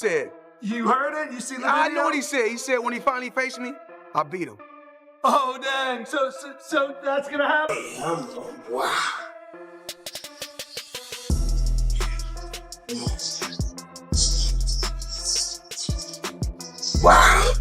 said. You heard it? You see the video? I know what he said. He said when he finally faced me, I beat him. Oh, dang. So that's gonna happen? Wow. Wow.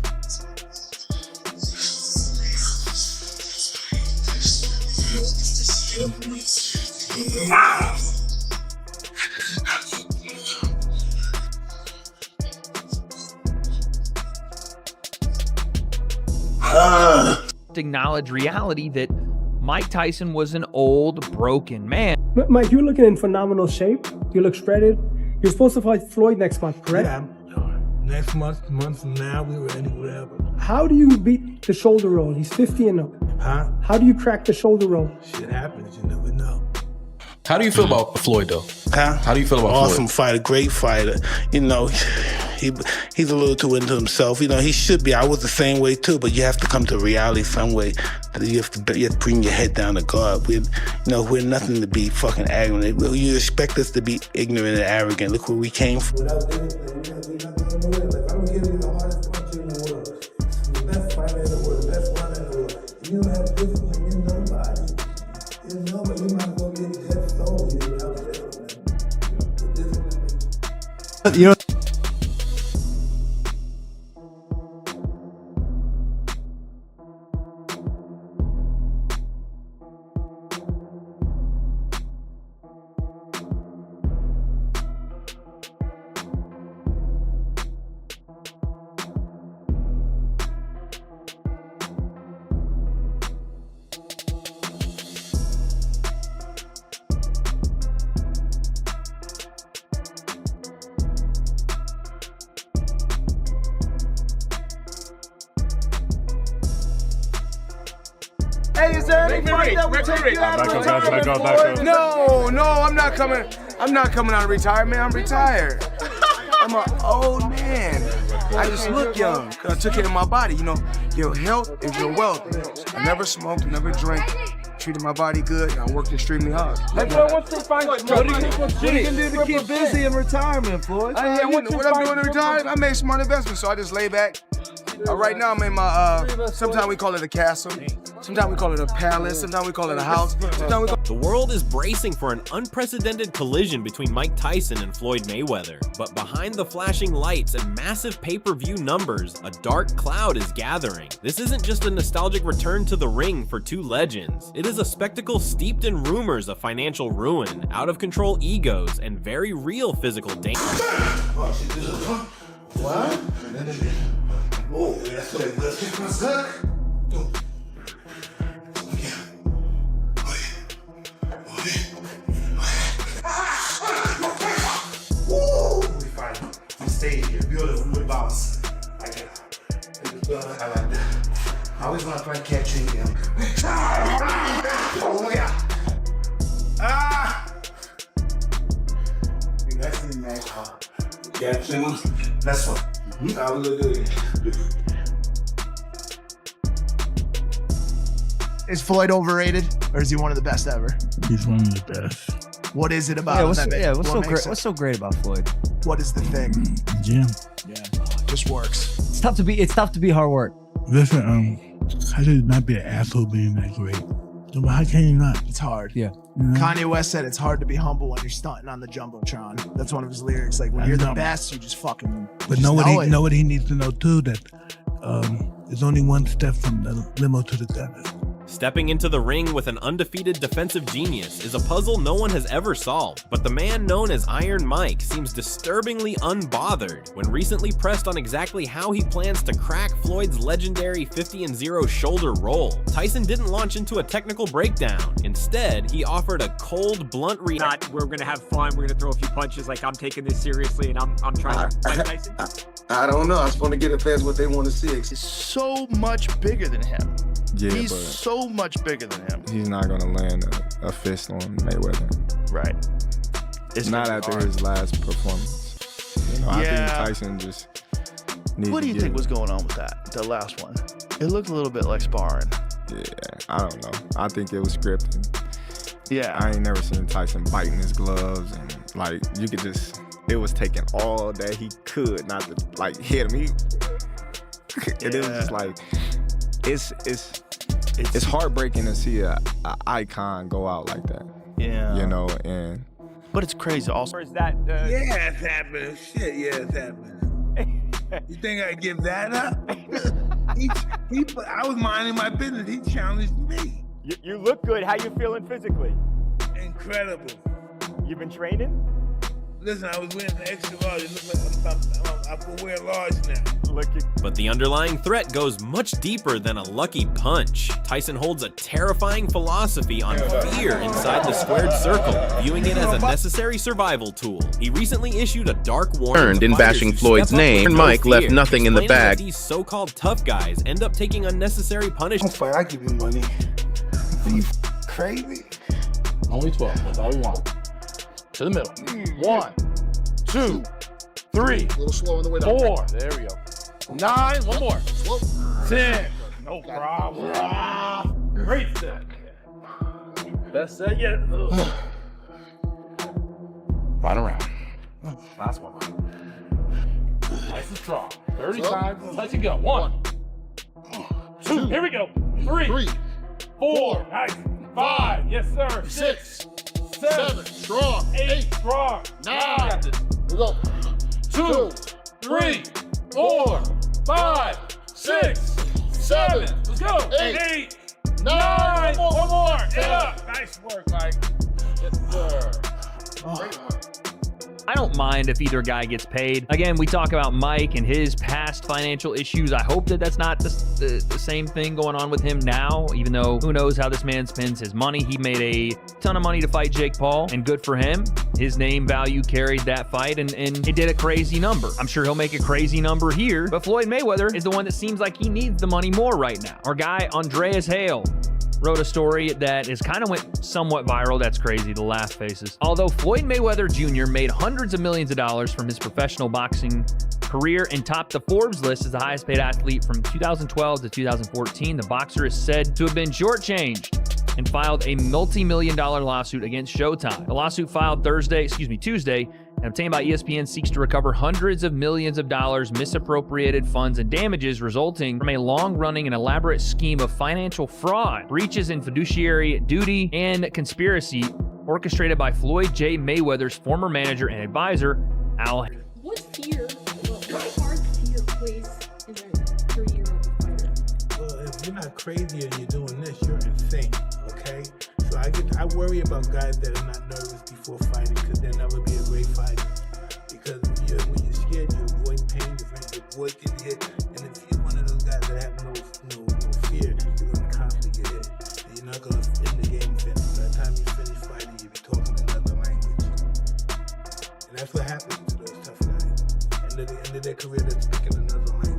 Acknowledge reality that Mike Tyson was an old, broken man. Mike, you're looking in phenomenal shape. You look shredded. You're supposed to fight Floyd next month, correct? Yeah, next month from now, we're ready, whatever. How do you beat the shoulder roll? He's 50 and up. Huh? How do you crack the shoulder roll? Shit happens, you never know. How do you feel about Floyd, though? Huh? How do you feel about Awesome Floyd? fighter, great fighter. You know, he's a little too into himself. You know, he should be. I was the same way too, but you have to come to reality some way. You have to bring your head down to God. We're nothing to be fucking arrogant. You expect us to be ignorant and arrogant. Look where we came from. Without discipline, we're not going nowhere. Like, I'm giving you the hardest punch in the world. The best fighter in the world, the best runner in the world. You don't have discipline, you're nobody. You're nobody. You might as well get dead soul. You don't have discipline. You know. Hey, is there any fight that would take you out of retirement? No, I'm not coming. I'm not coming out of retirement. I'm retired. I'm an old man. I just look young because I took care of my body. You know, your health is your wealth. I never smoked, never drank. Treated my body good, and I worked extremely hard. Hey, Floyd, what's the fight? What do you can do to keep busy in retirement, Floyd? What I'm doing in retirement, I made smart investments, so I just lay back. Right now, I'm in my, sometimes we call it a castle, sometimes we call it a palace, sometimes we call it a house, The world is bracing for an unprecedented collision between Mike Tyson and Floyd Mayweather. But behind the flashing lights and massive pay-per-view numbers, a dark cloud is gathering. This isn't just a nostalgic return to the ring for two legends. It is a spectacle steeped in rumors of financial ruin, out-of-control egos, and very real physical danger. What? Oh, that's so good. We stay here. Beautiful. Good boss. I like that. I always want to try catching him. Oh, yeah. That's the next one. Catching him? That's one. How we gonna do it? Is Floyd overrated, or is he one of the best ever? He's one of the best. What is it about him? What's so great about Floyd? What is the thing? Jim. Just works. It's tough to be hard work. Listen, how should not be an asshole being that great? How can you not? It's hard. Yeah. Kanye West said it's hard to be humble when you're stunting on the Jumbotron. That's one of his lyrics. Like, when you're the best, you just fucking But know what he needs to know too, that there's only one step from the limo to the gutter. Stepping into the ring with an undefeated defensive genius is a puzzle no one has ever solved, but the man known as Iron Mike seems disturbingly unbothered when recently pressed on exactly how he plans to crack Floyd's legendary 50-0 shoulder roll. Tyson didn't launch into a technical breakdown. Instead, he offered a cold, blunt reaction. We're gonna have fun, we're gonna throw a few punches, like I'm taking this seriously and I'm trying to fight Tyson. I don't know. I just want to get the fans what they want to see. He's so much bigger than him. Yeah, he's but so much bigger than him. he's not going to land a fist on Mayweather. Right. It's not after his last performance. You know, I think Tyson just needs What do you to think was going on with that, the last one? It looked a little bit like sparring. Yeah, I don't know. I think it was scripted. Yeah. I ain't never seen Tyson biting his gloves, and like you could just it was taking all that he could not to like hit him. And it was just like, it's heartbreaking to see a icon go out like that. Yeah. You know, and but it's crazy also. Or is that Yeah, it's happening. Shit, yeah, it's happening. You think I give that up? I was minding my business. He challenged me. you look good. How you feeling physically? Incredible. You've been training? Listen, I was wearing an extra large. It looks like I can wear large now. But the underlying threat goes much deeper than a lucky punch. Tyson holds a terrifying philosophy on fear inside the squared circle, viewing it as a necessary survival tool. He recently issued a dark warning Earned to in fighters bashing who Floyd's step up with name, and no Mike left fear, nothing in the explaining that bag. these so-called tough guys end up taking unnecessary punishment. Fine, I give you money. Are you crazy? Only 12. That's all we want. To the middle. 1, 2, 3. A little slow on the way down. 4. There we go. 9. One more. 10. No problem. Great set. Best set yet. Final round. Last one. Nice and strong. 30 times. Let you go. 1, 2. Here we go. 3, 4. Nice. 5. Yes, sir. 6, 7. Strong. 8. Strong. 9. We go. 2, 3, 4, 5, 6, 7. Let's go. 8, 9. One more. Get up. Nice work, Mike. Yes, sir. Great work. I don't mind if either guy gets paid. Again, we talk about Mike and his past financial issues. I hope that that's not the same thing going on with him now, even though who knows how this man spends his money. He made a ton of money to fight Jake Paul, and good for him. His name value carried that fight, and he did a crazy number. I'm sure he'll make a crazy number here, but Floyd Mayweather is the one that seems like he needs the money more right now. Our guy, Andreas Hale, wrote a story that is kind of went somewhat viral. That's crazy, the laugh faces. Although Floyd Mayweather Jr. made hundreds of millions of dollars from his professional boxing career and topped the Forbes list as the highest paid athlete from 2012 to 2014, the boxer is said to have been shortchanged and filed a multi-million-dollar lawsuit against Showtime. The lawsuit filed Tuesday, and obtained by ESPN seeks to recover hundreds of millions of dollars, misappropriated funds, and damages resulting from a long-running and elaborate scheme of financial fraud, breaches in fiduciary duty, and conspiracy orchestrated by Floyd J. Mayweather's former manager and advisor, Al. What hard fear plays in a career of a fighter? Well, if you're not crazy and you're doing this, you're insane, okay? So I worry about guys that are not nervous before fighting because they'll never be a great fighter. Because when you're scared, you avoid pain, you avoid getting hit. And if you're one of those guys that have no fear, you're going to constantly get hit. And you're not going to end the game finish. By the time you finish fighting, you'll be talking another language. And that's what happens to those tough guys. And at the end of their career, they're speaking another language.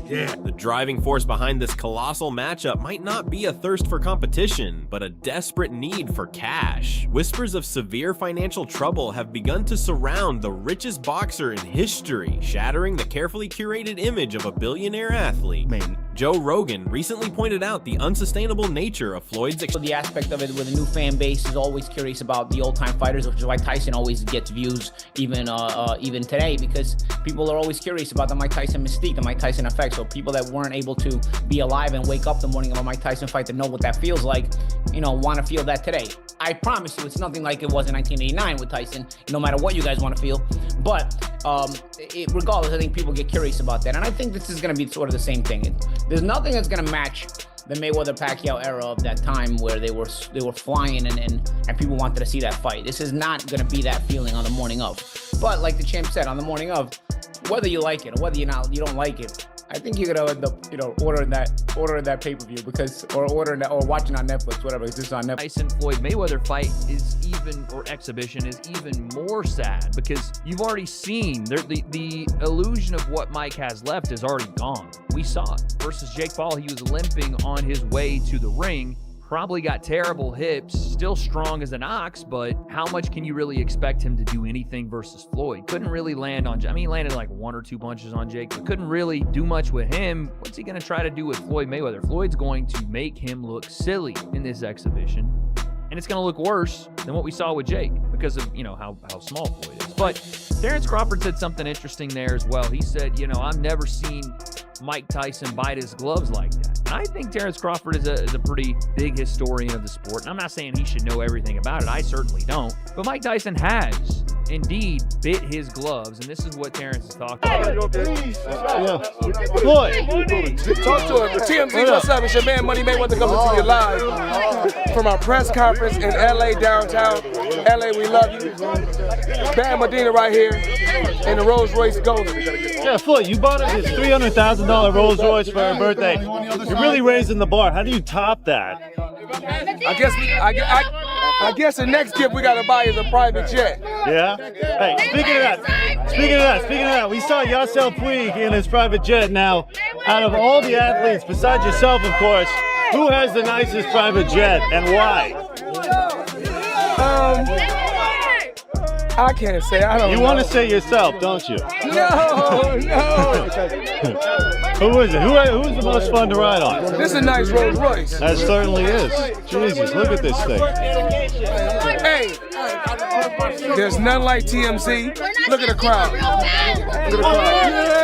Yeah. The driving force behind this colossal matchup might not be a thirst for competition, but a desperate need for cash. Whispers of severe financial trouble have begun to surround the richest boxer in history, shattering the carefully curated image of a billionaire athlete. Joe Rogan recently pointed out the unsustainable nature of Floyd's The aspect of it with a new fan base is always curious about the old-time fighters, which is why Tyson always gets views even today, because people are always curious about the Mike Tyson mystique, the Mike Tyson effect. So people that weren't able to be alive and wake up the morning of a Mike Tyson fight to know what that feels like, want to feel that today. I promise you, it's nothing like it was in 1989 with Tyson, no matter what you guys want to feel. But regardless, I think people get curious about that. And I think this is going to be sort of the same thing. There's nothing that's going to match the Mayweather-Pacquiao era of that time where they were flying and people wanted to see that fight. This is not going to be that feeling on the morning of. But like the champ said, on the morning of, whether you like it or whether you don't like it, I think you're gonna end up, ordering that pay-per-view or watching on Netflix, whatever. It's just on Netflix. Tyson Floyd Mayweather fight exhibition is even more sad because you've already seen the illusion of what Mike has left is already gone. We saw it versus Jake Paul. He was limping on his way to the ring. Probably got terrible hips, still strong as an ox, but how much can you really expect him to do anything versus Floyd? Couldn't really land on, he landed like 1 or 2 punches on Jake, but couldn't really do much with him. What's he gonna try to do with Floyd Mayweather? Floyd's going to make him look silly in this exhibition. and it's going to look worse than what we saw with Jake because of, how small Floyd is. But Terrence Crawford said something interesting there as well. He said, I've never seen Mike Tyson bite his gloves like that. And I think Terrence Crawford is a pretty big historian of the sport. And I'm not saying he should know everything about it. I certainly don't. But Mike Tyson has indeed bit his gloves, and this is what Terrence is talking about. Floyd, talk to him. TMZ, what's up? It's your man Money Mayweather coming to you live from our press conference in LA downtown. LA, we love you. Bam Medina right here in the Rolls Royce Golden. Yeah, Floyd, you bought his $300,000 Rolls Royce for her birthday. You're really raising the bar. How do you top that? I guess the next gift we gotta buy is a private jet. Yeah? Hey, speaking of that, we saw Yasiel Puig in his private jet. Now, out of all the athletes, besides yourself, of course, who has the nicest private jet and why? I can't say. I don't know. You want to say yourself, don't you? No. Who is it? Who's the most fun to ride on? This is a nice Rolls Royce. That certainly is. Jesus, look at this thing. Hey, there's none like TMZ. Look at the crowd. Look at the crowd.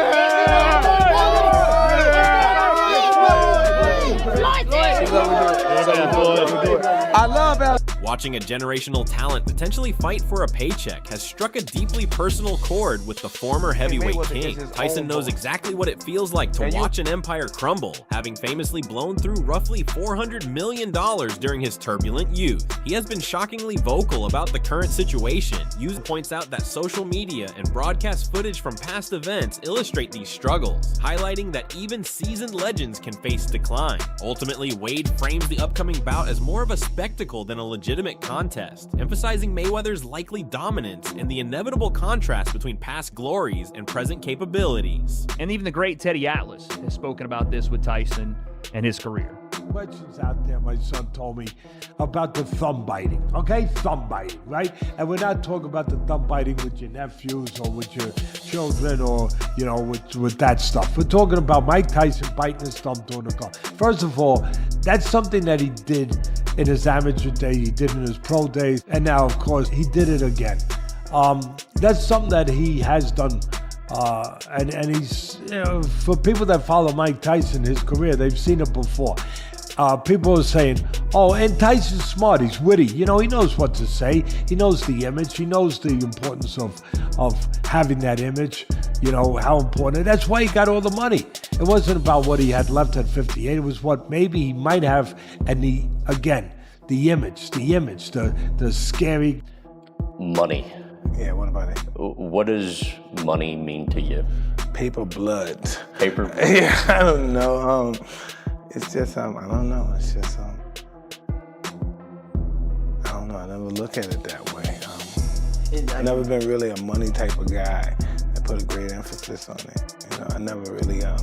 I love how watching a generational talent potentially fight for a paycheck has struck a deeply personal chord with the former heavyweight king. Tyson knows exactly what it feels like to watch an empire crumble, having famously blown through roughly $400 million during his turbulent youth. He has been shockingly vocal about the current situation. Hughes points out that social media and broadcast footage from past events illustrate these struggles, highlighting that even seasoned legends can face decline. Ultimately, Wade frames the upcoming bout as more of a spectacle than a legitimate contest, emphasizing Mayweather's likely dominance and the inevitable contrast between past glories and present capabilities. And even the great Teddy Atlas has spoken about this with Tyson and his career. Questions out there, my son told me, about the thumb biting, okay? Thumb biting, right? And we're not talking about the thumb biting with your nephews or with your children or, with that stuff. We're talking about Mike Tyson biting his thumb during the golf. First of all, that's something that he did in his amateur day, he did in his pro days, and now, of course, he did it again. That's something that he has done. And he's, for people that follow Mike Tyson, his career, they've seen it before. People are saying, oh, and Tyson's smart, he's witty. He knows what to say. He knows the image. He knows the importance of having that image, how important. That's why he got all the money. It wasn't about what he had left at 58. It was what maybe he might have, and the image, the scary. Money. Yeah, what about it? What does money mean to you? Paper blood. Paper blood? Yeah, I don't know. It's just, I don't know. It's just, I don't know. I never look at it that way. I've never been really a money type of guy. I put a great emphasis on it. I never really, I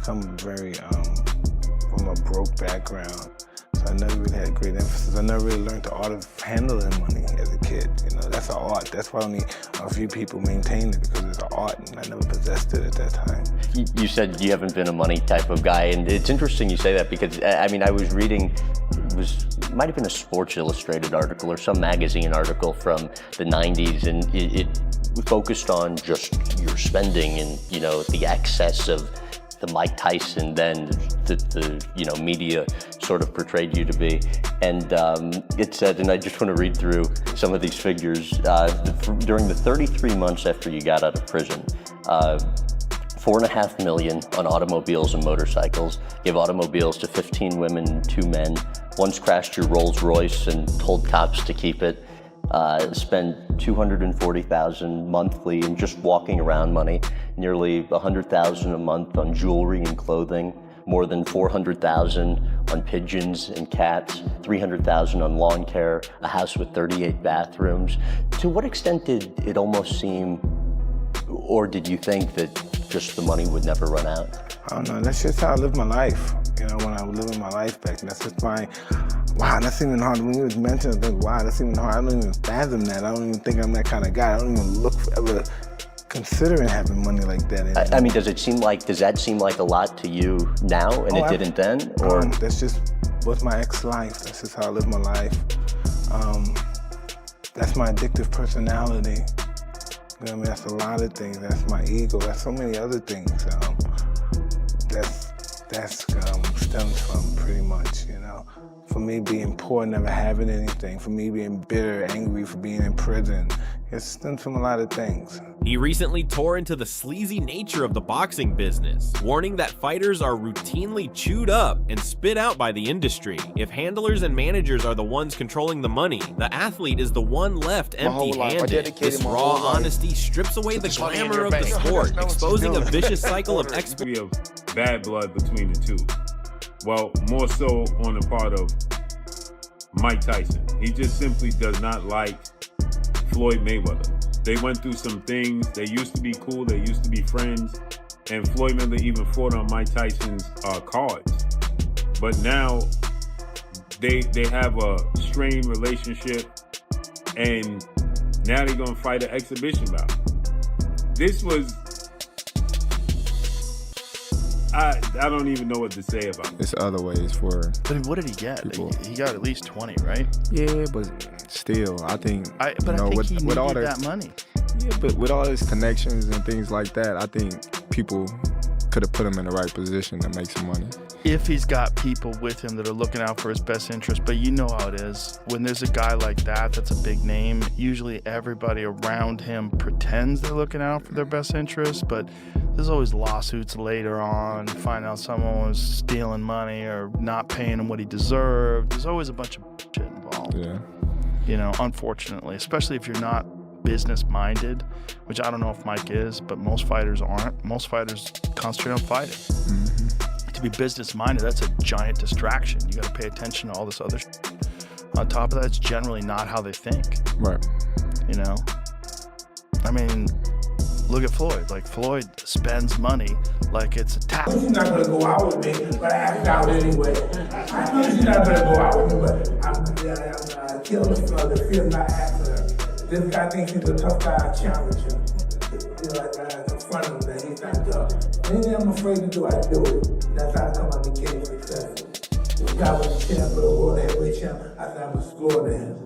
come very, from a broke background. So I never really had great emphasis. I never really learned the art of handling money as a kid. That's an art. That's why only a few people maintain it, because it's an art, and I never possessed it at that time. You said you haven't been a money type of guy, and it's interesting you say that because, I was reading, it might have been a Sports Illustrated article or some magazine article from the 90s, and it focused on just your spending and, the excess of the Mike Tyson then the media sort of portrayed you to be. And it said, and I just want to read through some of these figures, during the 33 months after you got out of prison, $4.5 million on automobiles and motorcycles, gave automobiles to 15 women and 2 men, once crashed your Rolls Royce and told cops to keep it, spend $240,000 monthly in just walking around money, nearly $100,000 a month on jewelry and clothing, more than $400,000 on pigeons and cats, $300,000 on lawn care, a house with 38 bathrooms. To what extent did it almost seem, or did you think that just the money would never run out? I don't know. That's just how I live my life. When I was living my life back then, that's just wow, that's even hard. When you mention it, I think, wow, that's even hard. I don't even fathom that. I don't even think I'm that kind of guy. I don't even look ever considering having money like that. Does that seem like a lot to you now, and it didn't then? Or that's just what's my ex-life. That's just how I live my life. That's my addictive personality. You know what I mean? That's a lot of things. That's my ego. That's so many other things. That's stems from pretty much, you know. For me being poor, never having anything. For me being bitter, angry for being in prison. It stems from a lot of things. He recently tore into the sleazy nature of the boxing business, warning that fighters are routinely chewed up and spit out by the industry. If handlers and managers are the ones controlling the money, the athlete is the one left empty-handed. This raw honesty strips away the glamour of the sport, exposing a vicious cycle of of bad blood between the two. Well, more so on the part of Mike Tyson. He just simply does not like Floyd Mayweather. They went through some things. They used to be cool. They used to be friends. And Floyd Mayweather even fought on Mike Tyson's cards. But now they have a strained relationship, and now they're going to fight an exhibition bout. This was... I don't even know what to say about it. It's other ways for. But what did he get? People. He got at least 20, right? Yeah, but still, I think. I think he needed that money. Yeah, but with all his connections and things like that, I think people could have put him in the right position to make some money. If he's got people with him that are looking out for his best interest, but you know how it is. When there's a guy like that, that's a big name, usually everybody around him pretends they're looking out for their best interest, but there's always lawsuits later on. You find out someone was stealing money or not paying him what he deserved. There's always a bunch of shit involved. Yeah. You know, unfortunately, especially if you're not business-minded, which I don't know if Mike is, but most fighters aren't. Most fighters concentrate on fighting. Mm-hmm. To be business-minded, that's a giant distraction. You got to pay attention to all this other shit. On top of that, it's generally not how they think. Right. You know? I mean, look at Floyd. Like, Floyd spends money like it's a tax. She's not gonna go out with me, but I act out anyway. I know she's not gonna go out with me, but I'm killing the fear not after her. This guy thinks he's a tough guy, I challenge him. You know, like I confront him that he's not tough. Anything I'm afraid to do, I do it. That's how I come I became successful. This guy was the champ of the world heavyweight champ. I said I'm exploring him.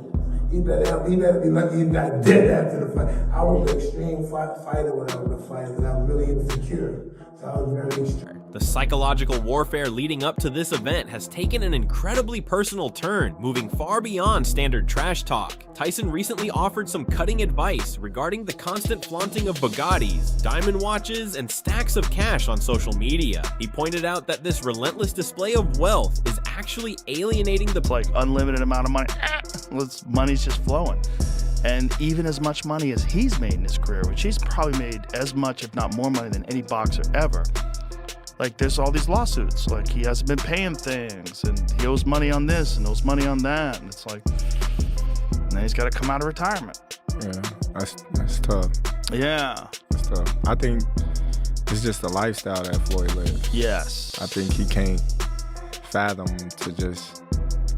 He better be lucky he's not dead after the fight. I was an extreme fighter when I was a fighter, because I was really insecure. So I was very extreme. The psychological warfare leading up to this event has taken an incredibly personal turn, moving far beyond standard trash talk. Tyson recently offered some cutting advice regarding the constant flaunting of Bugattis, diamond watches, and stacks of cash on social media. He pointed out that this relentless display of wealth is actually alienating the unlimited amount of money. Money's just flowing. And even as much money as he's made in his career, which he's probably made as much, if not more money than any boxer ever. Like, there's all these lawsuits. Like, he hasn't been paying things, and he owes money on this and owes money on that. And it's like, now he's got to come out of retirement. Yeah, that's tough. Yeah. That's tough. I think it's just the lifestyle that Floyd lives. Yes. I think he can't fathom to just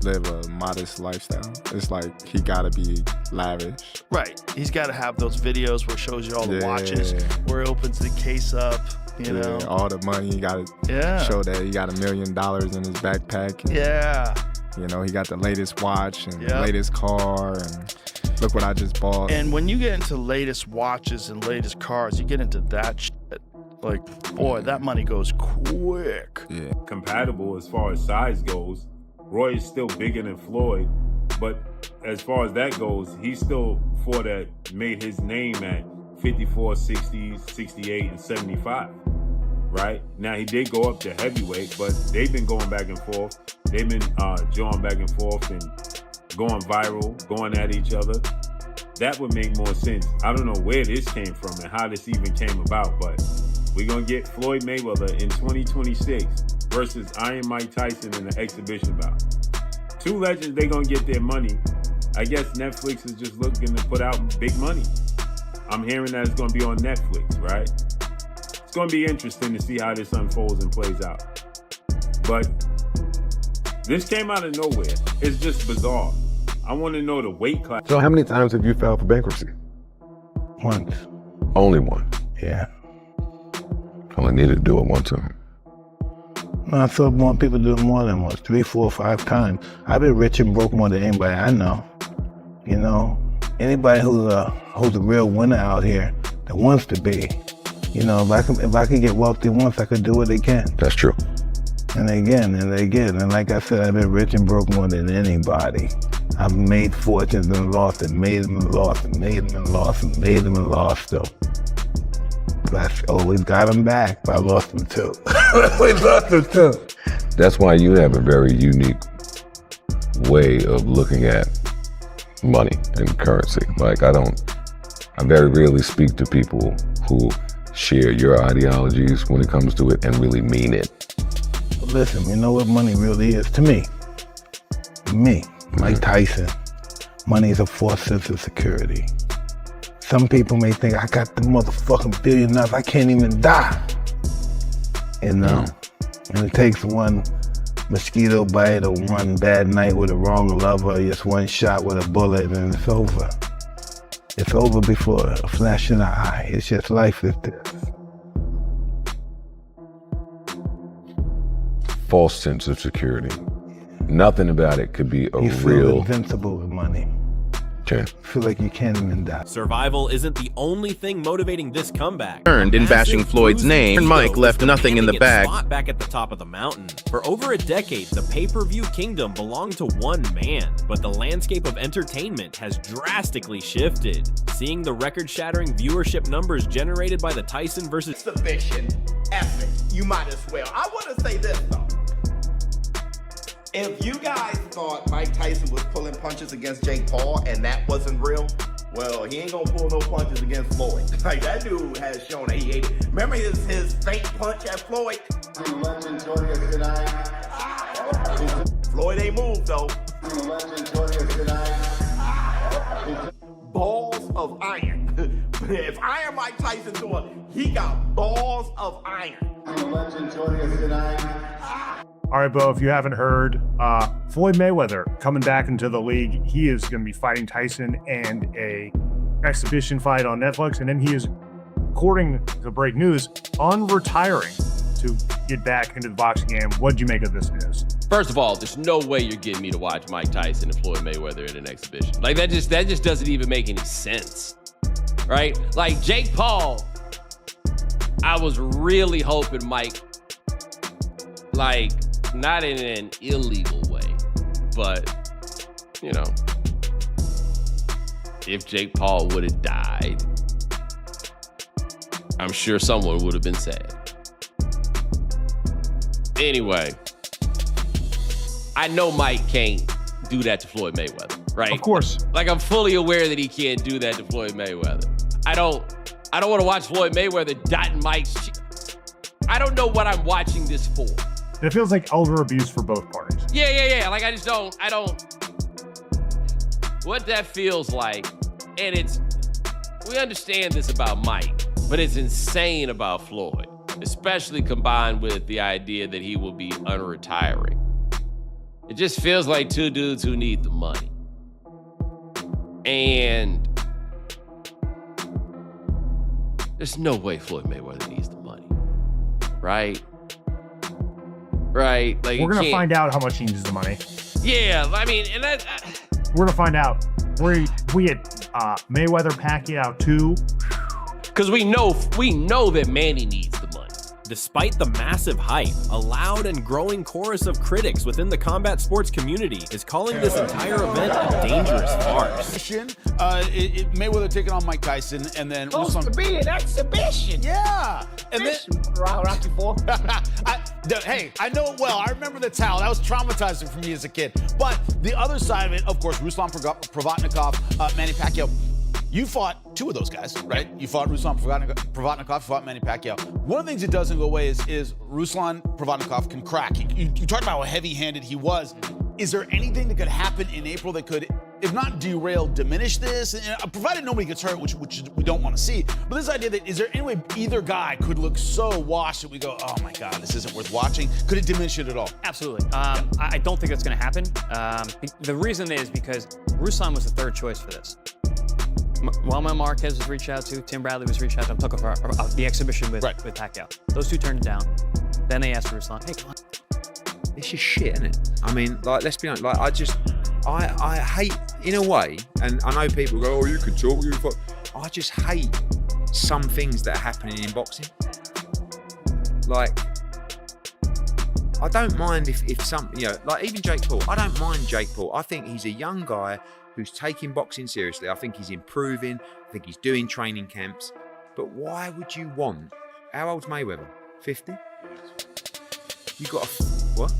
live a modest lifestyle. It's like he gotta be lavish. Right. He's got to have those videos where it shows you all the watches, where he opens the case up. You know, all the money. You gotta show that he got $1 million in his backpack. And, you know, he got the latest watch and the latest car, and look what I just bought. And when you get into latest watches and latest cars, you get into that shit. Like, boy, that money goes quick. Yeah. Compatible as far as size goes. Roy is still bigger than Floyd, but as far as that goes, he still fought that made his name at 54, 60, 68, and 75, right? Now, he did go up to heavyweight, but they've been going back and forth. They've been jawing back and forth and going viral, going at each other. That would make more sense. I don't know where this came from and how this even came about, but we're going to get Floyd Mayweather in 2026 versus Iron Mike Tyson in the exhibition bout. Two legends, they're going to get their money. I guess Netflix is just looking to put out big money. I'm hearing that it's going to be on Netflix, right? It's going to be interesting to see how this unfolds and plays out. But this came out of nowhere. It's just bizarre. I want to know the weight class. So how many times have you filed for bankruptcy? Once. Only one? Yeah. Only needed to do it one time. No, I still want people to do it more than once, 3, 4, 5 times. I've been rich and broke more than anybody I know. You know, anybody who's a real winner out here that wants to be, you know, if I could get wealthy once, I could do it again. That's true. And again, and again. And like I said, I've been rich and broke more than anybody. I've made fortunes and lost and made them and lost and made them and lost and made them and lost though. But I always got them back, but I lost them too. I always lost them too. That's why you have a very unique way of looking at money and currency. Like I very rarely speak to people who share your ideologies when it comes to it and really mean it. Listen, you know what money really is to me? Mike Tyson. Money is a false sense of security. Some people may think I got the motherfucking $1 billion, I can't even die. You know? And it takes one mosquito bite or one bad night with a wrong lover, or just one shot with a bullet and it's over. It's over before a flash in the eye. It's just life is this. False sense of security. Nothing about it could be You feel invincible with money. Okay. Feel like you can't even die. Survival isn't the only thing motivating this comeback. Earned in bashing Floyd's name, Mike left nothing in the bag. Spot back at the top of the mountain. For over a decade, the pay-per-view kingdom belonged to one man, but the landscape of entertainment has drastically shifted. Seeing the record-shattering viewership numbers generated by the Tyson versus exhibition epic, you might as well. I want to say this though. If you guys thought Mike Tyson was pulling punches against Jake Paul and that wasn't real, well, he ain't gonna pull no punches against Floyd. Like, that dude has shown that he ate it. Remember his fake punch at Floyd? Floyd ain't moved though. Balls of iron. If Iron Mike Tyson doing, he got balls of iron. All right, Bo, if you haven't heard, Floyd Mayweather coming back into the league. He is going to be fighting Tyson and a exhibition fight on Netflix. And then he is, according to break news, unretiring to get back into the boxing game. What'd you make of this news? First of all, there's no way you're getting me to watch Mike Tyson and Floyd Mayweather in an exhibition. Like, that just doesn't even make any sense, right? Like, Jake Paul, I was really hoping Mike, like, not in an illegal way, but, you know, if Jake Paul would have died, I'm sure someone would have been sad. Anyway, I know Mike can't do that to Floyd Mayweather, right? Of course. Like, I'm fully aware that he can't do that to Floyd Mayweather. I don't want to watch Floyd Mayweather dotting Mike's. I don't know what I'm watching this for. It feels like elder abuse for both parties. Yeah. Like, I don't. What that feels like, and we understand this about Mike, but it's insane about Floyd, especially combined with the idea that he will be unretiring. It just feels like two dudes who need the money. And there's no way Floyd Mayweather needs the money, right? Right? Like, we're going to find out how much he needs the money. Yeah, I mean, and that... We're going to find out. We had Mayweather Pacquiao 2. Because we know that Manny needs the money. Despite the massive hype, a loud and growing chorus of critics within the combat sports community is calling this entire event a dangerous farce. Mayweather taking on Mike Tyson, and then Supposed to be an exhibition. Yeah, and then Rocky IV. Hey, I know it well. I remember the towel. That was traumatizing for me as a kid. But the other side of it, of course, Ruslan Provatnikov, Manny Pacquiao. You fought two of those guys, right? You fought Ruslan Provatnikov, you fought Manny Pacquiao. One of the things that doesn't go away is Ruslan Provatnikov can crack. You talked about how heavy-handed he was. Is there anything that could happen in April that could, if not derail, diminish this? And provided nobody gets hurt, which we don't want to see. But this idea that, is there any way either guy could look so washed that we go, oh my God, this isn't worth watching? Could it diminish it at all? Absolutely. I don't think that's going to happen. The reason is because Ruslan was the third choice for this. Juan Marquez was reached out to, Tim Bradley was reached out to. I'm talking for the exhibition with Pacquiao. Those two turned it down. Then they asked Ruslan, hey, come on. It's just shit, isn't it? I mean, like, let's be honest. Like, I hate, in a way, and I know people go, oh, you can talk, I just hate some things that are happening in boxing. Like, I don't mind if some, like even Jake Paul, I don't mind Jake Paul. I think he's a young guy who's taking boxing seriously. I think he's improving. I think he's doing training camps. But why would you want, how old's Mayweather? 50? You got a, what?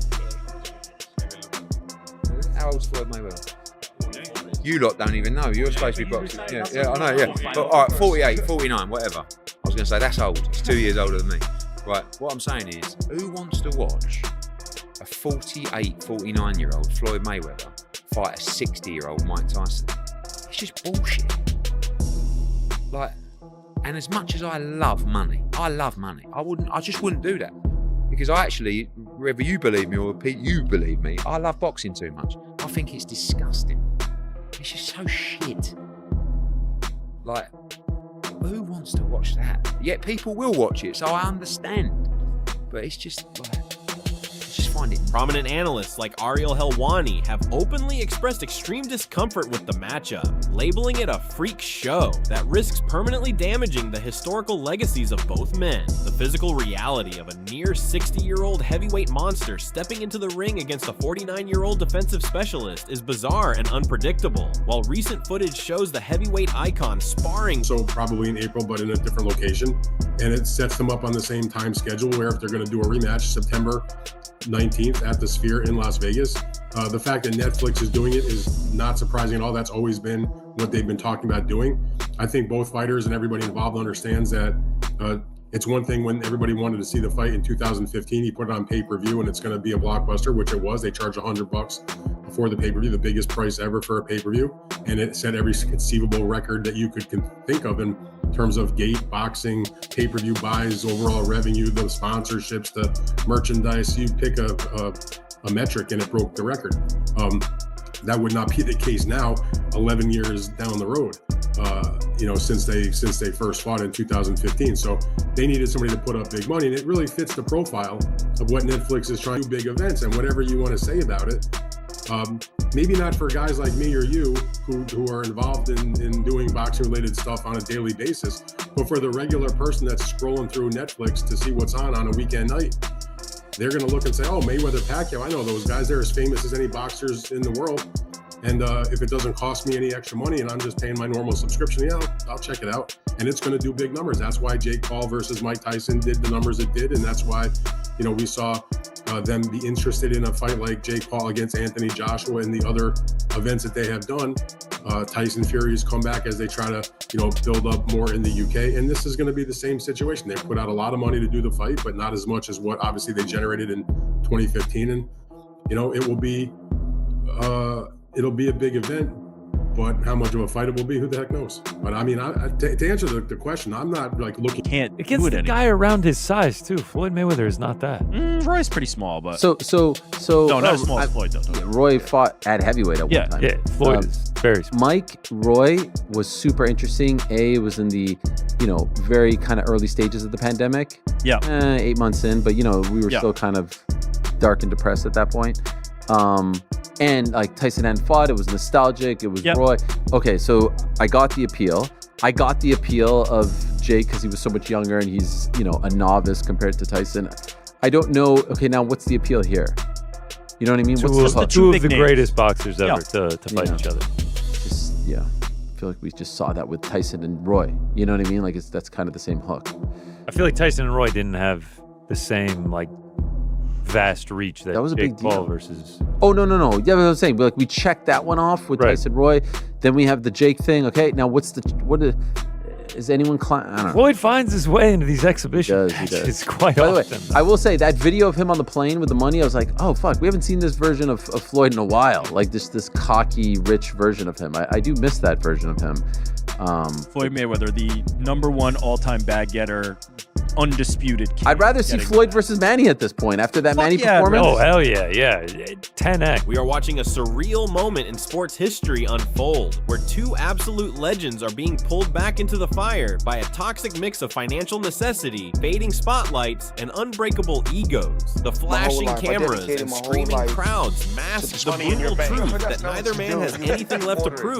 How old's Floyd Mayweather? You lot don't even know. You're supposed to be boxing. Yeah, I know, yeah. But all right, 48, 49, whatever. I was going to say, that's old. He's 2 years older than me. Right, what I'm saying is, who wants to watch a 48, 49-year-old Floyd Mayweather fight a 60-year-old Mike Tyson? It's just bullshit. Like, and as much as I love money, I just wouldn't do that. Because I actually, whether you believe me or Pete, you believe me, I love boxing too much. I think it's disgusting. It's just so shit. Like, who wants to watch that? Yet people will watch it, so I understand. But it's just like, find it. Prominent analysts like Ariel Helwani have openly expressed extreme discomfort with the matchup, labeling it a freak show that risks permanently damaging the historical legacies of both men. The physical reality of a near 60-year-old heavyweight monster stepping into the ring against a 49-year-old defensive specialist is bizarre and unpredictable, while recent footage shows the heavyweight icon sparring. So probably in April, but in a different location, and it sets them up on the same time schedule where if they're going to do a rematch September 19th at the Sphere in Las Vegas. The fact that Netflix is doing it is not surprising at all. That's always been what they've been talking about doing. I think both fighters and everybody involved understands that it's one thing when everybody wanted to see the fight in 2015, he put it on pay-per-view and it's going to be a blockbuster, which it was. They charged $100 for the pay-per-view, the biggest price ever for a pay-per-view. And it set every conceivable record that you could think of in terms of gate, boxing, pay-per-view buys, overall revenue, the sponsorships, the merchandise. You pick a metric and it broke the record. That would not be the case now, 11 years down the road, since they first fought in 2015. So they needed somebody to put up big money, and it really fits the profile of what Netflix is trying to do, big events. And whatever you want to say about it, maybe not for guys like me or you who are involved in doing boxing related stuff on a daily basis, but for the regular person that's scrolling through Netflix to see what's on a weekend night. They're going to look and say, oh, Mayweather, Pacquiao, I know those guys. They're as famous as any boxers in the world. And if it doesn't cost me any extra money and I'm just paying my normal subscription, I'll check it out. And it's going to do big numbers. That's why Jake Paul versus Mike Tyson did the numbers it did. And that's why, we saw them be interested in a fight like Jake Paul against Anthony Joshua and the other events that they have done. Tyson Fury's come back as they try to, build up more in the UK. And this is going to be the same situation. They put out a lot of money to do the fight, but not as much as what obviously they generated in 2015. And, it will be, it'll be a big event, but how much of a fight it will be, who the heck knows? But I mean, to answer the question, I'm not like looking. Can't against the guy around his size too. Floyd Mayweather is not that. Roy's pretty small, but so no, not as small as Floyd though. Yeah, Roy fought at heavyweight at one time. Yeah, Floyd is very small. Mike Roy was super interesting. It was in the very kind of early stages of the pandemic. Yeah, 8 months in, but we were still kind of dark and depressed at that point. And like Tyson hadn't fought, it was nostalgic. It was Roy. Okay, so I got the appeal. I got the appeal of Jake because he was so much younger and he's a novice compared to Tyson. I don't know. Okay, now what's the appeal here? You know what I mean? Two of the greatest boxers ever to fight each other. I feel like we just saw that with Tyson and Roy. You know what I mean? Like that's kind of the same hook. I feel like Tyson and Roy didn't have the same vast reach that was a Jake big deal. Paul versus. Oh no! Yeah, what I'm saying, but we checked that one off with Tyson Roy. Then we have the Jake thing. Okay, now is anyone? I don't know. Floyd finds his way into these exhibitions. He does. It's quite By the way, often. I will say that video of him on the plane with the money, I was like, oh fuck, we haven't seen this version of Floyd in a while. Like this cocky, rich version of him. I do miss that version of him. Floyd Mayweather, the #1 all-time bag getter, undisputed king. I'd rather see Floyd versus Manny at this point after that Manny performance. Oh, hell yeah, yeah. 10x. We are watching a surreal moment in sports history unfold, where two absolute legends are being pulled back into the fire by a toxic mix of financial necessity, fading spotlights, and unbreakable egos. The flashing cameras and screaming crowds mask the brutal truth that neither man has anything left to prove.